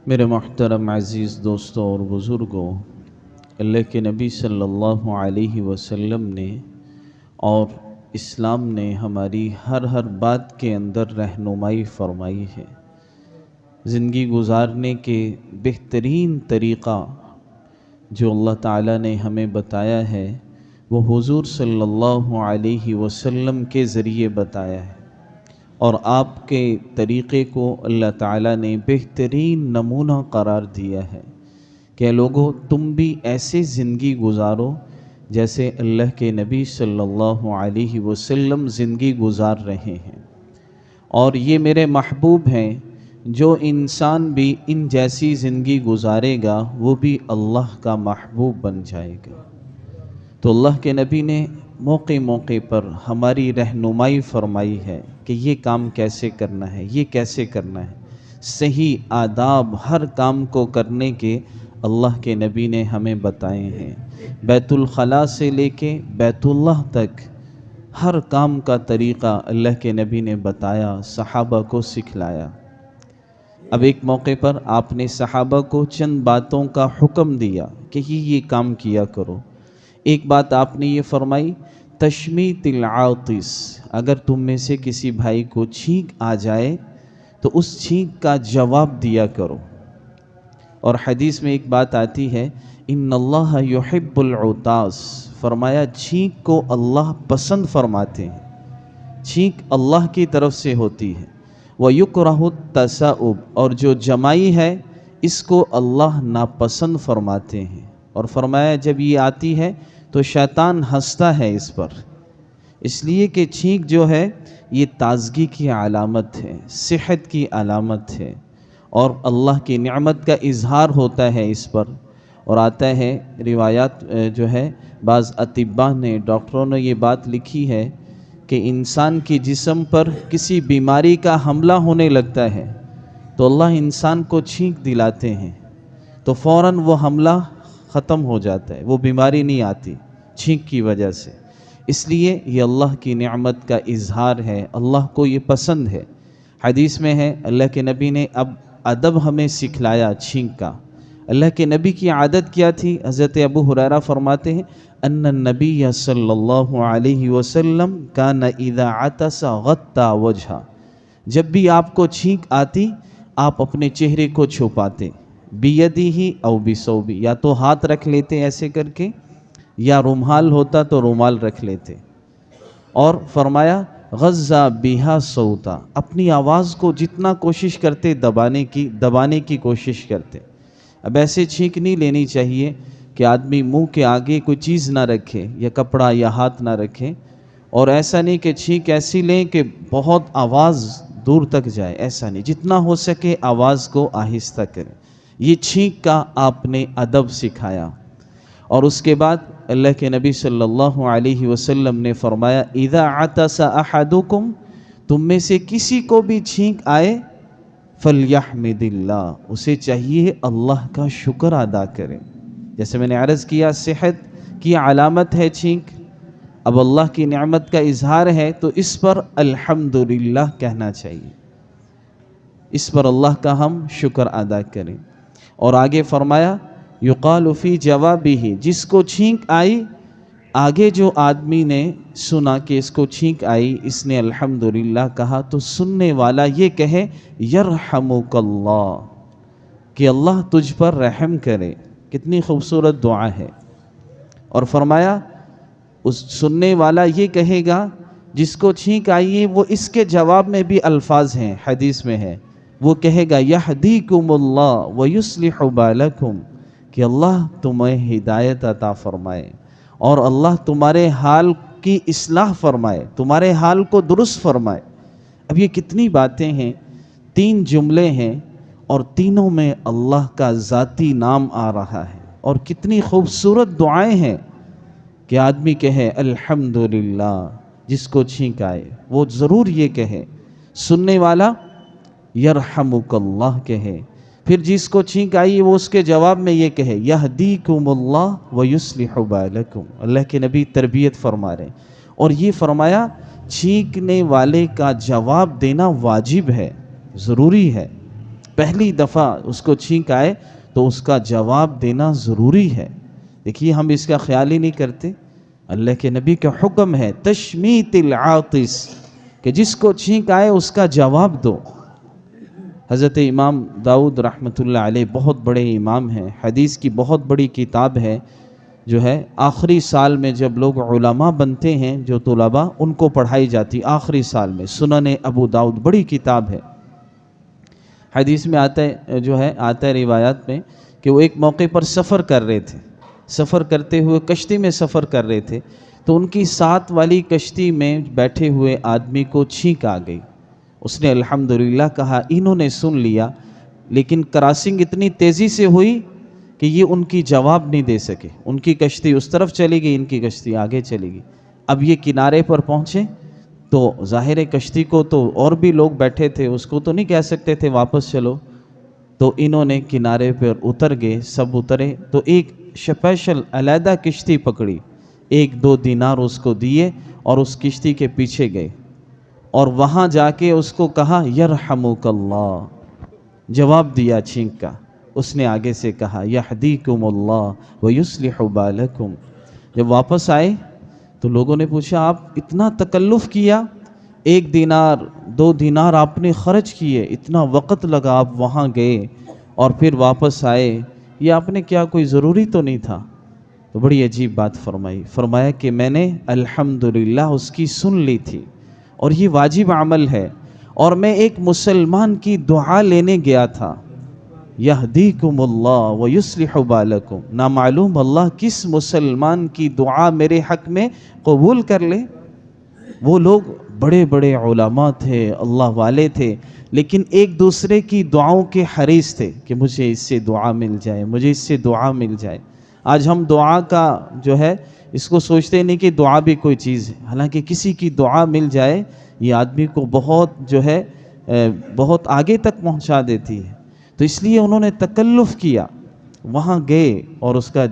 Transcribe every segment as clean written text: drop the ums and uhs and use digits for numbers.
میرے محترم عزیز دوستوں اور بزرگوں، اللہ کے نبی صلی اللہ علیہ وسلم نے اور اسلام نے ہماری ہر بات کے اندر رہنمائی فرمائی ہے۔ زندگی گزارنے کے بہترین طریقہ جو اللہ تعالیٰ نے ہمیں بتایا ہے وہ حضور صلی اللہ علیہ وسلم کے ذریعے بتایا ہے، اور آپ کے طریقے کو اللہ تعالیٰ نے بہترین نمونہ قرار دیا ہے کہ لوگوں تم بھی ایسے زندگی گزارو جیسے اللہ کے نبی صلی اللہ علیہ وسلم زندگی گزار رہے ہیں۔ اور یہ میرے محبوب ہیں، جو انسان بھی ان جیسی زندگی گزارے گا وہ بھی اللہ کا محبوب بن جائے گا۔ تو اللہ کے نبی نے موقع پر ہماری رہنمائی فرمائی ہے کہ یہ کام کیسے کرنا ہے، یہ کیسے کرنا ہے۔ صحیح آداب ہر کام کو کرنے کے اللہ کے نبی نے ہمیں بتائے ہیں۔ بیت الخلاء سے لے کے بیت اللہ تک ہر کام کا طریقہ اللہ کے نبی نے بتایا، صحابہ کو سکھلایا۔ اب ایک موقع پر آپ نے صحابہ کو چند باتوں کا حکم دیا کہ یہ کام کیا کرو۔ ایک بات آپ نے یہ فرمائی، تشمیت العاطس، اگر تم میں سے کسی بھائی کو چھینک آ جائے تو اس چھینک کا جواب دیا کرو۔ اور حدیث میں ایک بات آتی ہے، ان اللہ یحب العطاس، فرمایا چھینک کو اللہ پسند فرماتے ہیں، چھینک اللہ کی طرف سے ہوتی ہے۔ وَيُكْرَهُ التَّثَاؤُبُ، اور جو جمائی ہے اس کو اللہ ناپسند فرماتے ہیں۔ اور فرمایا جب یہ آتی ہے تو شیطان ہنستا ہے اس پر، اس لیے کہ چھینک جو ہے یہ تازگی کی علامت ہے، صحت کی علامت ہے، اور اللہ کی نعمت کا اظہار ہوتا ہے اس پر۔ اور آتا ہے روایات جو ہے، بعض اطباء نے، ڈاکٹروں نے یہ بات لکھی ہے کہ انسان کے جسم پر کسی بیماری کا حملہ ہونے لگتا ہے تو اللہ انسان کو چھینک دلاتے ہیں تو فوراً وہ حملہ ختم ہو جاتا ہے، وہ بیماری نہیں آتی چھینک کی وجہ سے۔ اس لیے یہ اللہ کی نعمت کا اظہار ہے، اللہ کو یہ پسند ہے۔ حدیث میں ہے اللہ کے نبی نے اب ادب ہمیں سکھلایا چھینک کا۔ اللہ کے نبی کی عادت کیا تھی؟ حضرت ابو ہریرہ فرماتے ہیں ان النبی صلی اللہ علیہ وسلم کان اذا عطس غطى وجہہ، جب بھی آپ کو چھینک آتی آپ اپنے چہرے کو چھپاتے، بیدہ او بثوبہ، یا تو ہاتھ رکھ لیتے ایسے کر کے، یا رومال ہوتا تو رومال رکھ لیتے۔ اور فرمایا غضا بہا صوتا، اپنی آواز کو جتنا کوشش کرتے دبانے کی کوشش کرتے۔ اب ایسے چھینک نہیں لینی چاہیے کہ آدمی منہ کے آگے کوئی چیز نہ رکھے یا کپڑا یا ہاتھ نہ رکھے، اور ایسا نہیں کہ چھینک ایسی لیں کہ بہت آواز دور تک جائے، ایسا نہیں، جتنا ہو سکے آواز کو آہستہ کریں۔ یہ چھینک کا آپ نے ادب سکھایا۔ اور اس کے بعد اللہ کے نبی صلی اللہ علیہ وسلم نے فرمایا اذا عطس احدکم، تم میں سے کسی کو بھی چھینک آئے فلیحمد اللہ، اسے چاہیے اللہ کا شکر ادا کرے۔ جیسے میں نے عرض کیا صحت کی علامت ہے چھینک، اب اللہ کی نعمت کا اظہار ہے تو اس پر الحمدللہ کہنا چاہیے، اس پر اللہ کا ہم شکر ادا کریں۔ اور آگے فرمایا یقال فی جوابہ، جس کو چھینک آئی، آگے جو آدمی نے سنا کہ اس کو چھینک آئی، اس نے الحمدللہ کہا، تو سننے والا یہ کہے یرحمک اللہ، کہ اللہ تجھ پر رحم کرے۔ کتنی خوبصورت دعا ہے۔ اور فرمایا اس سننے والا یہ کہے گا جس کو چھینک آئی ہے، وہ اس کے جواب میں بھی الفاظ ہیں، حدیث میں ہے، وہ کہے گا یہدیکم اللہ ویصلح بالکم، کہ اللہ تمہیں ہدایت عطا فرمائے اور اللہ تمہارے حال کی اصلاح فرمائے، تمہارے حال کو درست فرمائے۔ اب یہ کتنی باتیں ہیں، 3 جملے ہیں اور تینوں میں اللہ کا ذاتی نام آ رہا ہے، اور کتنی خوبصورت دعائیں ہیں کہ آدمی کہے الحمدللہ، جس کو چھینک آئے وہ ضرور یہ کہے، سننے والا یرحمک اللہ کہے، پھر جس کو چھینک آئی وہ اس کے جواب میں یہ کہے یہدیکم اللہ ویصلح بالکم۔ اللہ کے نبی تربیت فرما رہے ہیں، اور یہ فرمایا چھینکنے والے کا جواب دینا واجب ہے، ضروری ہے۔ پہلی دفعہ اس کو چھینک آئے تو اس کا جواب دینا ضروری ہے۔ دیکھیے ہم اس کا خیال ہی نہیں کرتے۔ اللہ کے نبی کا حکم ہے تشمیت العاطس، کہ جس کو چھینک آئے اس کا جواب دو۔ حضرت امام داؤد رحمۃ اللہ علیہ بہت بڑے امام ہیں، حدیث کی بہت بڑی کتاب ہے جو ہے آخری سال میں جب لوگ علماء بنتے ہیں، جو طلباء، ان کو پڑھائی جاتی آخری سال میں، سنن ابو داؤد بڑی کتاب ہے۔ حدیث میں آتا ہے روایات میں کہ وہ ایک موقع پر سفر کر رہے تھے، سفر کرتے ہوئے کشتی میں سفر کر رہے تھے، تو ان کی ساتھ والی کشتی میں بیٹھے ہوئے آدمی کو چھینک آ گئی۔ اس نے الحمدللہ کہا، انہوں نے سن لیا، لیکن کراسنگ اتنی تیزی سے ہوئی کہ یہ ان کی جواب نہیں دے سکے۔ ان کی کشتی اس طرف چلی گئی، ان کی کشتی آگے چلی گئی۔ اب یہ کنارے پر پہنچے تو ظاہر کشتی کو تو اور بھی لوگ بیٹھے تھے، اس کو تو نہیں کہہ سکتے تھے واپس چلو، تو انہوں نے کنارے پر اتر گئے، سب اترے، تو ایک اسپیشل علیحدہ کشتی پکڑی، 1-2 دینار اس کو دیے اور اس کشتی کے پیچھے گئے، اور وہاں جا کے اس کو کہا یرحمک اللہ، جواب دیا چھینک کا۔ اس نے آگے سے کہا یہدیکم اللہ ویصلح بالکم۔ جب واپس آئے تو لوگوں نے پوچھا آپ اتنا تکلف کیا، 1 دینار 2 دینار آپ نے خرچ کیے، اتنا وقت لگا، آپ وہاں گئے اور پھر واپس آئے، یہ آپ نے کیا کوئی ضروری تو نہیں تھا؟ تو بڑی عجیب بات فرمایا کہ میں نے الحمدللہ اس کی سن لی تھی، اور یہ واجب عمل ہے، اور میں ایک مسلمان کی دعا لینے گیا تھا، یہدیکم اللہ ویصلح بالکم، نامعلوم اللہ کس مسلمان کی دعا میرے حق میں قبول کر لے۔ وہ لوگ بڑے بڑے علماء تھے، اللہ والے تھے، لیکن ایک دوسرے کی دعاؤں کے حریص تھے کہ مجھے اس سے دعا مل جائے، مجھے اس سے دعا مل جائے۔ آج ہم دعا کا جو ہے اس کو سوچتے نہیں کہ دعا بھی کوئی چیز ہے، حالانکہ کسی کی دعا مل جائے یہ آدمی کو بہت آگے تک پہنچا دیتی ہے۔ تو اس لیے انہوں نے تکلف کیا، وہاں گئے، اور اس کا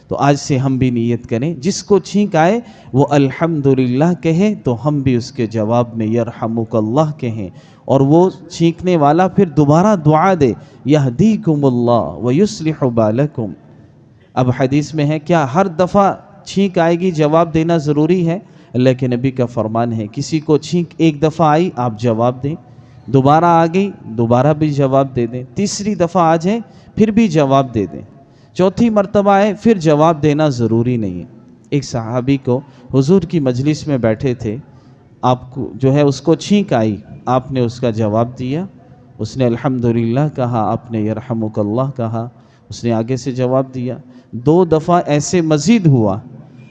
تو آج سے ہم بھی نیت کریں، جس کو چھینک آئے وہ الحمدللہ کہے، تو ہم بھی اس کے جواب میں یرحمک اللہ کہیں، اور وہ چھینکنے والا پھر دوبارہ دعا دے یہدیکم اللہ ویصلح بالکم۔ اب حدیث میں ہے کیا ہر دفعہ چھینک آئے گی جواب دینا ضروری ہے؟ اللہ کے نبی کا فرمان ہے کسی کو چھینک 1 دفعہ آئی آپ جواب دیں، دوبارہ آ گئی دوبارہ بھی جواب دے دیں، تیسری دفعہ آ جائے پھر بھی جواب دے دیں، چوتھی مرتبہ آئے پھر جواب دینا ضروری نہیں ہے۔ ایک صحابی کو حضور کی مجلس میں بیٹھے تھے، آپ کو اس کو چھینک آئی، آپ نے اس کا جواب دیا، اس نے الحمدللہ کہا، آپ نے یرحمک اللہ کہا، اس نے آگے سے جواب دیا، 2 دفعہ ایسے مزید ہوا۔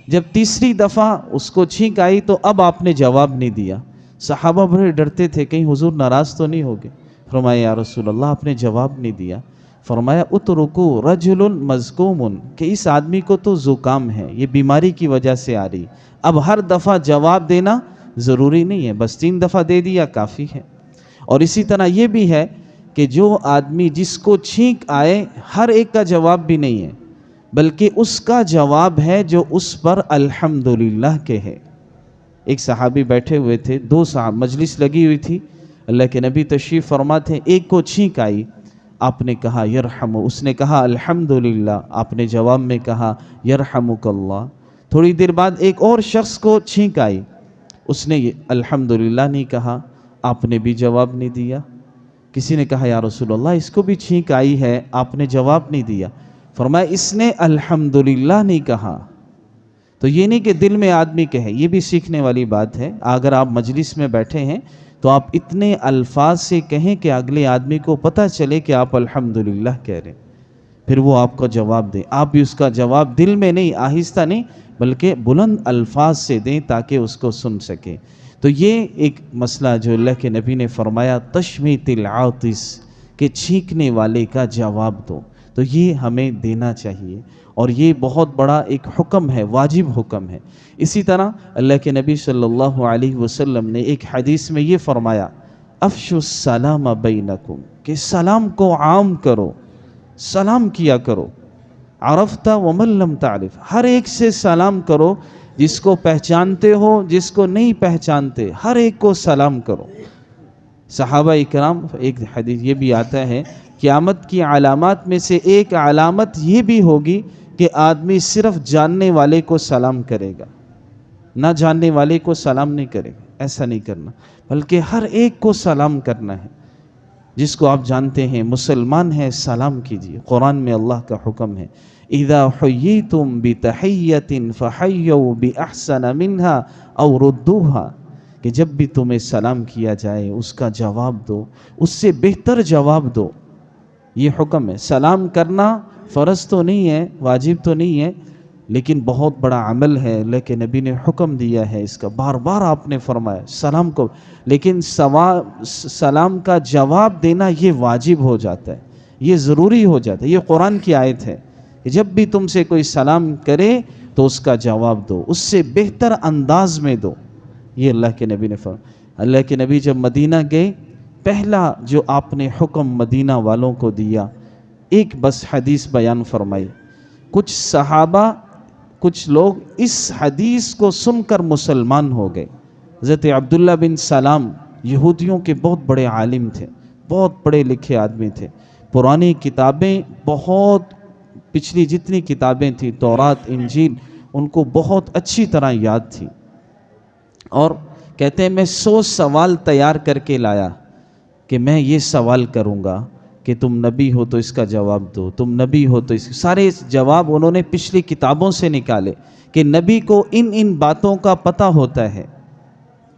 جب تیسری دفعہ اس کو چھینک آئی تو اب آپ نے جواب نہیں دیا۔ صحابہ بڑے ڈرتے تھے کہیں حضور ناراض تو نہیں ہوگے، فرمایا یا رسول اللہ آپ نے جواب نہیں دیا، فرمایا اترکو رجل مزکوم، کہ اس آدمی کو تو زکام ہے، یہ بیماری کی وجہ سے آ رہی، اب ہر دفعہ جواب دینا ضروری نہیں ہے، بس 3 دفعہ دے دیا کافی ہے۔ اور اسی طرح یہ بھی ہے کہ جو آدمی جس کو چھینک آئے ہر ایک کا جواب بھی نہیں ہے، بلکہ اس کا جواب ہے جو اس پر الحمدللہ کہے۔ ایک صحابی بیٹھے ہوئے تھے، 2 صحابہ، مجلس لگی ہوئی تھی، اللہ کے نبی تشریف فرما تھے، ایک کو چھینک آئی، آپ نے کہا یرحم، اس نے کہا الحمدللہ، آپ نے جواب میں کہا یرحمک اللہ۔ تھوڑی دیر بعد ایک اور شخص کو چھینک آئی، اس نے الحمدللہ نہیں کہا، آپ نے بھی جواب نہیں دیا۔ کسی نے کہا یا رسول اللہ اس کو بھی چھینک آئی ہے، آپ نے جواب نہیں دیا، فرمایا اس نے الحمدللہ نہیں کہا۔ تو یہ نہیں کہ دل میں آدمی کہے، یہ بھی سیکھنے والی بات ہے، اگر آپ مجلس میں بیٹھے ہیں تو آپ اتنے الفاظ سے کہیں کہ اگلے آدمی کو پتہ چلے کہ آپ الحمدللہ کہہ رہے، پھر وہ آپ کو جواب دیں، آپ بھی اس کا جواب دل میں نہیں، آہستہ نہیں، بلکہ بلند الفاظ سے دیں تاکہ اس کو سن سکیں۔ تو یہ ایک مسئلہ جو اللہ کے نبی نے فرمایا تشمیت العاطس، کہ چھینکنے والے کا جواب دو، تو یہ ہمیں دینا چاہیے، اور یہ بہت بڑا ایک حکم ہے، واجب حکم ہے۔ اسی طرح اللہ کے نبی صلی اللہ علیہ وسلم نے ایک حدیث میں یہ فرمایا افشوا السلام بینکم، کہ سلام کو عام کرو، سلام کیا کرو، عرفت ومن لم تعرف، ہر ایک سے سلام کرو، جس کو پہچانتے ہو جس کو نہیں پہچانتے، ہر ایک کو سلام کرو۔ صحابہ اکرام، ایک حدیث یہ بھی آتا ہے قیامت کی علامات میں سے ایک علامت یہ بھی ہوگی کہ آدمی صرف جاننے والے کو سلام کرے گا، نہ جاننے والے کو سلام نہیں کرے گا. ایسا نہیں کرنا، بلکہ ہر ایک کو سلام کرنا ہے. جس کو آپ جانتے ہیں مسلمان ہے سلام کیجیے. قرآن میں اللہ کا حکم ہے اذا حییتم بتحیۃ فحیوا باحسن منها او ردوها، کہ جب بھی تمہیں سلام کیا جائے اس کا جواب دو، اس سے بہتر جواب دو. یہ حکم ہے. سلام کرنا فرض تو نہیں ہے، واجب تو نہیں ہے، لیکن بہت بڑا عمل ہے. لیکن نبی نے حکم دیا ہے اس کا، بار بار آپ نے فرمایا سلام کو. لیکن سلام کا جواب دینا یہ واجب ہو جاتا ہے، یہ ضروری ہو جاتا ہے. یہ قرآن کی آیت ہے کہ جب بھی تم سے کوئی سلام کرے تو اس کا جواب دو، اس سے بہتر انداز میں دو. یہ اللہ کے نبی نے فرمایا. اللہ کے نبی جب مدینہ گئے، پہلا جو آپ نے حکم مدینہ والوں کو دیا، ایک بس حدیث بیان فرمائی. کچھ صحابہ، کچھ لوگ اس حدیث کو سن کر مسلمان ہو گئے. حضرت عبداللہ بن سلام یہودیوں کے بہت بڑے عالم تھے، بہت پڑھے لکھے آدمی تھے. پرانی کتابیں، بہت پچھلی جتنی کتابیں تھیں، تورات، انجیل، ان کو بہت اچھی طرح یاد تھی. اور کہتے ہیں میں 100 سوال تیار کر کے لایا کہ میں یہ سوال کروں گا کہ تم نبی ہو تو اس کا جواب دو، تم نبی ہو تو اس سارے جواب انہوں نے پچھلی کتابوں سے نکالے کہ نبی کو ان باتوں کا پتہ ہوتا ہے.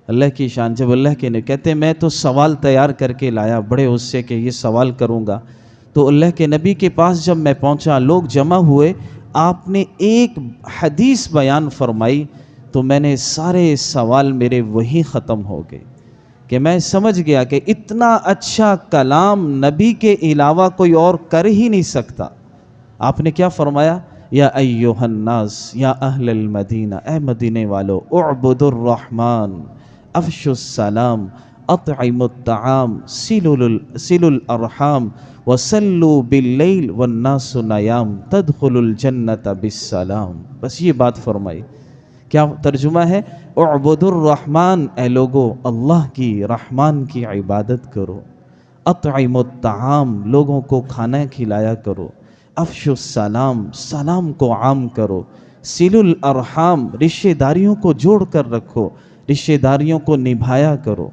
اللہ کی شان. جب اللہ کے نبی کہتے ہیں میں تو سوال تیار کر کے لایا بڑے اس سے کہ یہ سوال کروں گا، تو اللہ کے نبی کے پاس جب میں پہنچا، لوگ جمع ہوئے، آپ نے ایک حدیث بیان فرمائی تو میں نے سارے سوال میرے وہی ختم ہو گئے کہ میں سمجھ گیا کہ اتنا اچھا کلام نبی کے علاوہ کوئی اور کر ہی نہیں سکتا. آپ نے کیا فرمایا؟ یا ایھا الناس یا اہل المدینہ، اے مدینے والو، اعبدوا الرحمن، افشوا السلام، اطعموا الطعام، صلوا الارحام، وصلوا باللیل والناس نیام، تدخلوا الجنۃ بالسلام. بس یہ بات فرمائی. کیا ترجمہ ہے؟ اعبدوا الرحمن، اے لوگو اللہ کی، رحمان کی عبادت کرو. اطعموا الطعام، لوگوں کو کھانا کھلایا کرو. افشوا السلام، سلام کو عام کرو. صلوا الارحام، رشتہ داریوں کو جوڑ کر رکھو، رشتہ داریوں کو نبھایا کرو.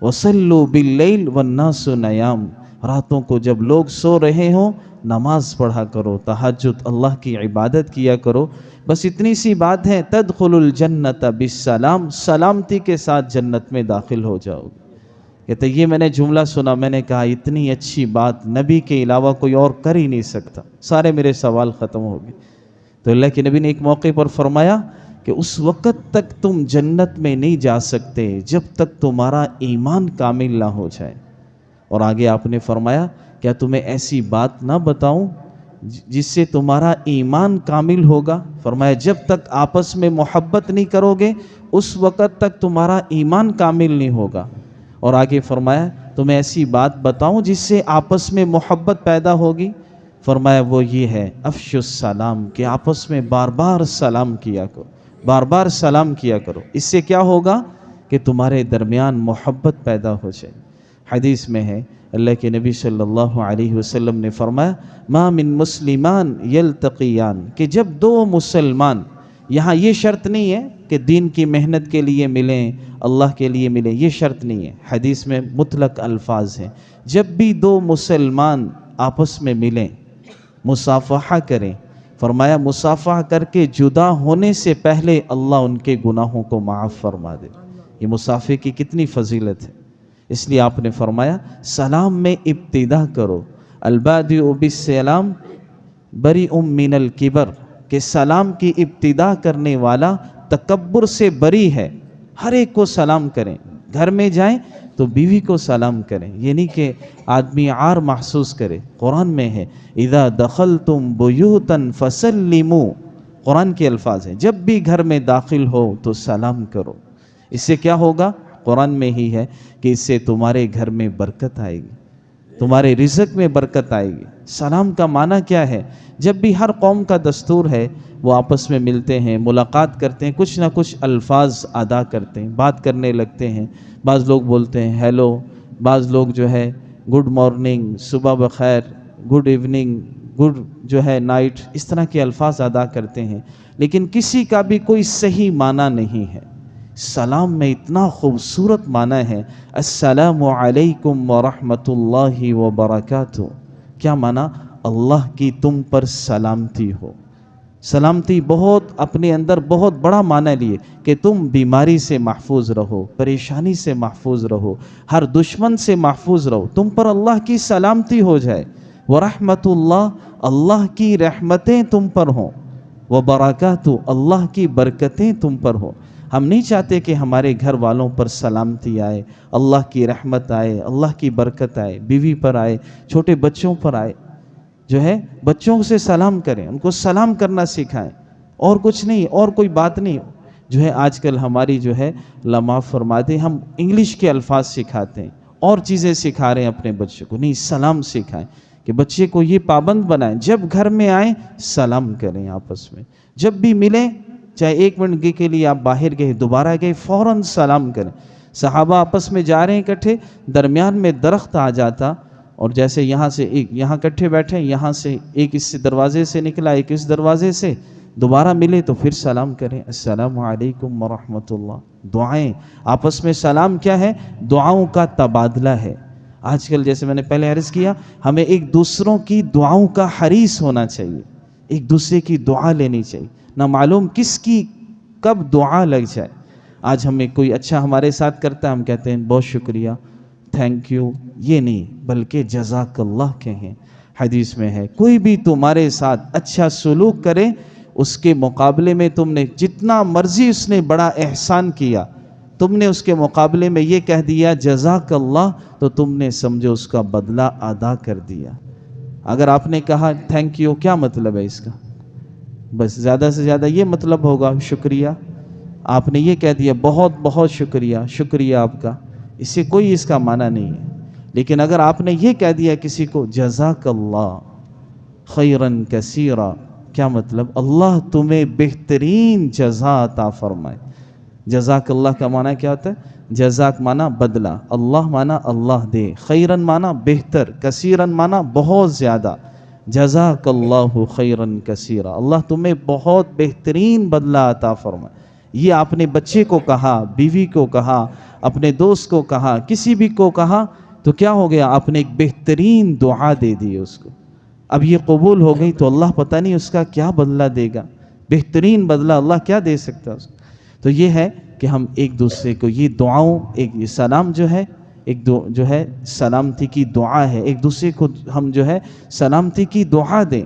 وصلوا باللیل والناس نیام، راتوں کو جب لوگ سو رہے ہوں نماز پڑھا کرو، تہجد، اللہ کی عبادت کیا کرو. بس اتنی سی بات ہے. تدخل الجنت بالسلام، سلامتی کے ساتھ جنت میں داخل ہو جاؤ گے. کہتے یہ میں نے جملہ سنا، میں نے کہا اتنی اچھی بات نبی کے علاوہ کوئی اور کر ہی نہیں سکتا. سارے میرے سوال ختم ہو گئے. تو اللہ کے نبی نے ایک موقع پر فرمایا کہ اس وقت تک تم جنت میں نہیں جا سکتے جب تک تمہارا ایمان کامل نہ ہو جائے. اور آگے آپ نے فرمایا کیا تمہیں ایسی بات نہ بتاؤں جس سے تمہارا ایمان کامل ہوگا؟ فرمایا جب تک آپس میں محبت نہیں کرو گے اس وقت تک تمہارا ایمان کامل نہیں ہوگا. اور آگے فرمایا تمہیں ایسی بات بتاؤں جس سے آپس میں محبت پیدا ہوگی؟ فرمایا وہ یہ ہے افشوا السلام، کہ آپس میں بار بار سلام کیا کرو، بار بار سلام کیا کرو. اس سے کیا ہوگا کہ تمہارے درمیان محبت پیدا ہو جائے. حدیث میں ہے اللہ کے نبی صلی اللہ علیہ وسلم نے فرمایا ما من مسلمان یلتقیان، کہ جب دو مسلمان، یہاں یہ شرط نہیں ہے کہ دین کی محنت کے لیے ملیں، اللہ کے لیے ملیں، یہ شرط نہیں ہے. حدیث میں مطلق الفاظ ہیں. جب بھی دو مسلمان آپس میں ملیں، مصافحہ کریں، فرمایا مصافحہ کر کے جدا ہونے سے پہلے اللہ ان کے گناہوں کو معاف فرما دے. یہ مصافحے کی کتنی فضیلت ہے. اس لیے آپ نے فرمایا سلام میں ابتدا کرو. البادئ بالسلام بریء من الکبر، کہ سلام کی ابتدا کرنے والا تکبر سے بری ہے. ہر ایک کو سلام کریں. گھر میں جائیں تو بیوی کو سلام کریں، یہ نہیں کہ آدمی عار محسوس کرے. قرآن میں ہے اذا دخلتم بیوتا فسلموا، قرآن کے الفاظ ہیں. جب بھی گھر میں داخل ہو تو سلام کرو. اس سے کیا ہوگا؟ قرآن میں ہی ہے کہ اس سے تمہارے گھر میں برکت آئے گی، تمہارے رزق میں برکت آئے گی. سلام کا معنی کیا ہے؟ جب بھی ہر قوم کا دستور ہے وہ آپس میں ملتے ہیں، ملاقات کرتے ہیں، کچھ نہ کچھ الفاظ ادا کرتے ہیں، بات کرنے لگتے ہیں. بعض لوگ بولتے ہیں ہیلو، بعض لوگ جو ہے گڈ مارننگ، صبح بخیر، گڈ ایوننگ، گڈ جو ہے نائٹ، اس طرح کے الفاظ ادا کرتے ہیں، لیکن کسی کا بھی کوئی صحیح معنی نہیں ہے۔ سلام میں اتنا خوبصورت معنی ہے، السلام علیکم ورحمۃ اللہ وبرکاتہ۔ کیا معنی؟ اللہ کی تم پر سلامتی ہو۔ سلامتی بہت اپنے اندر بہت بڑا معنی لیے کہ تم بیماری سے محفوظ رہو، پریشانی سے محفوظ رہو، ہر دشمن سے محفوظ رہو، تم پر اللہ کی سلامتی ہو جائے۔ ورحمۃ اللہ، اللہ کی رحمتیں تم پر ہوں، وبرکاتہ، اللہ کی برکتیں تم پر ہوں۔ ہم نہیں چاہتے کہ ہمارے گھر والوں پر سلامتی آئے، اللہ کی رحمت آئے، اللہ کی برکت آئے، بیوی پر آئے، چھوٹے بچوں پر آئے۔ جو ہے بچوں سے سلام کریں، ان کو سلام کرنا سکھائیں، اور کچھ نہیں، اور کوئی بات نہیں۔ جو ہے آج کل ہماری جو ہے علماء فرماتے ہیں ہم انگلش کے الفاظ سکھاتے ہیں اور چیزیں سکھا رہے ہیں اپنے بچوں کو، نہیں، سلام سکھائیں کہ بچے کو یہ پابند بنائیں، جب گھر میں آئیں سلام کریں آپس میں، جب بھی ملیں، چاہے 1 منٹ کے لیے آپ باہر گئے، دوبارہ گئے، فوراً سلام کریں۔ صحابہ آپس میں جا رہے ہیں اکٹھے، درمیان میں درخت آ جاتا، اور جیسے یہاں سے ایک، یہاں اکٹھے بیٹھے، یہاں سے ایک اس دروازے سے نکلا، ایک اس دروازے سے، دوبارہ ملے تو پھر سلام کریں، السلام علیکم ورحمۃ اللہ۔ دعائیں آپس میں، سلام کیا ہے؟ دعاؤں کا تبادلہ ہے۔ آج کل جیسے میں نے پہلے عرض کیا، ہمیں ایک دوسروں کی دعاؤں کا حریص ہونا چاہیے، ایک دوسرے کی دعا لینی چاہیے، نہ معلوم کس کی کب دعا لگ جائے۔ آج ہمیں کوئی اچھا ہمارے ساتھ کرتا ہے، ہم کہتے ہیں بہت شکریہ، تھینک یو، یہ نہیں، بلکہ جزاک اللہ کہیں۔ حدیث میں ہے کوئی بھی تمہارے ساتھ اچھا سلوک کرے، اس کے مقابلے میں تم نے جتنا مرضی اس نے بڑا احسان کیا، تم نے اس کے مقابلے میں یہ کہہ دیا جزاک اللہ، تو تم نے سمجھو اس کا بدلہ ادا کر دیا۔ اگر آپ نے کہا تھینک یو، کیا مطلب ہے اس کا؟ بس زیادہ سے زیادہ یہ مطلب ہوگا شکریہ۔ آپ نے یہ کہہ دیا بہت بہت شکریہ، شکریہ آپ کا، اس سے کوئی اس کا معنی نہیں ہے۔ لیکن اگر آپ نے یہ کہہ دیا کسی کو جزاک اللہ خیرن کثیرا، کیا مطلب؟ اللہ تمہیں بہترین جزا عطا فرمائے۔ جزاک اللہ کا معنی کیا ہوتا ہے؟ جزاک معنی بدلہ، اللہ معنی اللہ دے، خیرن معنی بہتر، کثیرن معنی بہت زیادہ۔ جزاک اللہ خیرن کثیرا، اللہ تمہیں بہت بہترین بدلہ عطا فرمائے۔ یہ آپ نے بچے کو کہا، بیوی کو کہا، اپنے دوست کو کہا، کسی بھی کو کہا، تو کیا ہو گیا؟ آپ نے ایک بہترین دعا دے دی اس کو۔ اب یہ قبول ہو گئی تو اللہ پتہ نہیں اس کا کیا بدلہ دے گا، بہترین بدلہ اللہ کیا دے سکتا ہے اس کو۔ تو یہ ہے کہ ہم ایک دوسرے کو یہ دعاؤں، ایک یہ سلام جو ہے، ایک جو ہے سلامتی کی دعا ہے، ایک دوسرے کو ہم جو ہے سلامتی کی دعا دیں،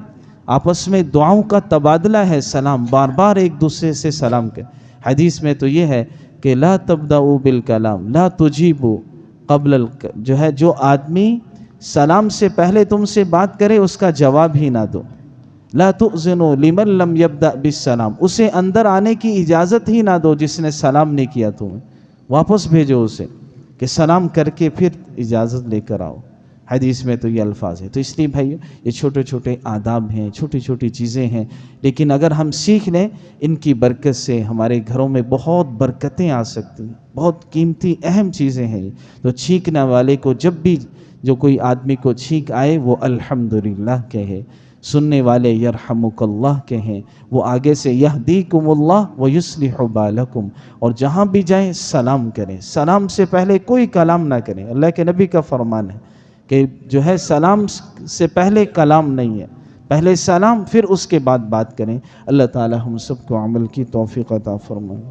آپس میں دعاؤں کا تبادلہ ہے، سلام، بار بار ایک دوسرے سے سلام کریں۔ حدیث میں تو یہ ہے کہ لا تبدأوا بالکلام لا تجیبوا قبل جو ہے جو آدمی سلام سے پہلے تم سے بات کرے اس کا جواب ہی نہ دو، لا تؤذنوا لمن لم يبدأ بالسلام، اسے اندر آنے کی اجازت ہی نہ دو جس نے سلام نہیں کیا، تمہیں واپس بھیجو اسے کہ سلام کر کے پھر اجازت لے کر آؤ۔ حدیث میں تو یہ الفاظ ہے۔ تو اس لیے بھائیو یہ چھوٹے چھوٹے آداب ہیں، چھوٹی چھوٹی چیزیں ہیں، لیکن اگر ہم سیکھ لیں ان کی برکت سے ہمارے گھروں میں بہت برکتیں آ سکتی ہیں، بہت قیمتی اہم چیزیں ہیں۔ تو چھینکنے والے کو جب بھی جو کوئی آدمی کو چھینک آئے وہ الحمدللہ کہے، سننے والے یرحمک اللہ کہیں، وہ آگے سے یہدیکم اللہ ویصلح بالکم، اور جہاں بھی جائیں سلام کریں، سلام سے پہلے کوئی کلام نہ کریں۔ اللہ کے نبی کا فرمان ہے کہ جو ہے سلام سے پہلے کلام نہیں ہے، پہلے سلام پھر اس کے بعد بات کریں۔ اللہ تعالی ہم سب کو عمل کی توفیق عطا فرمائے۔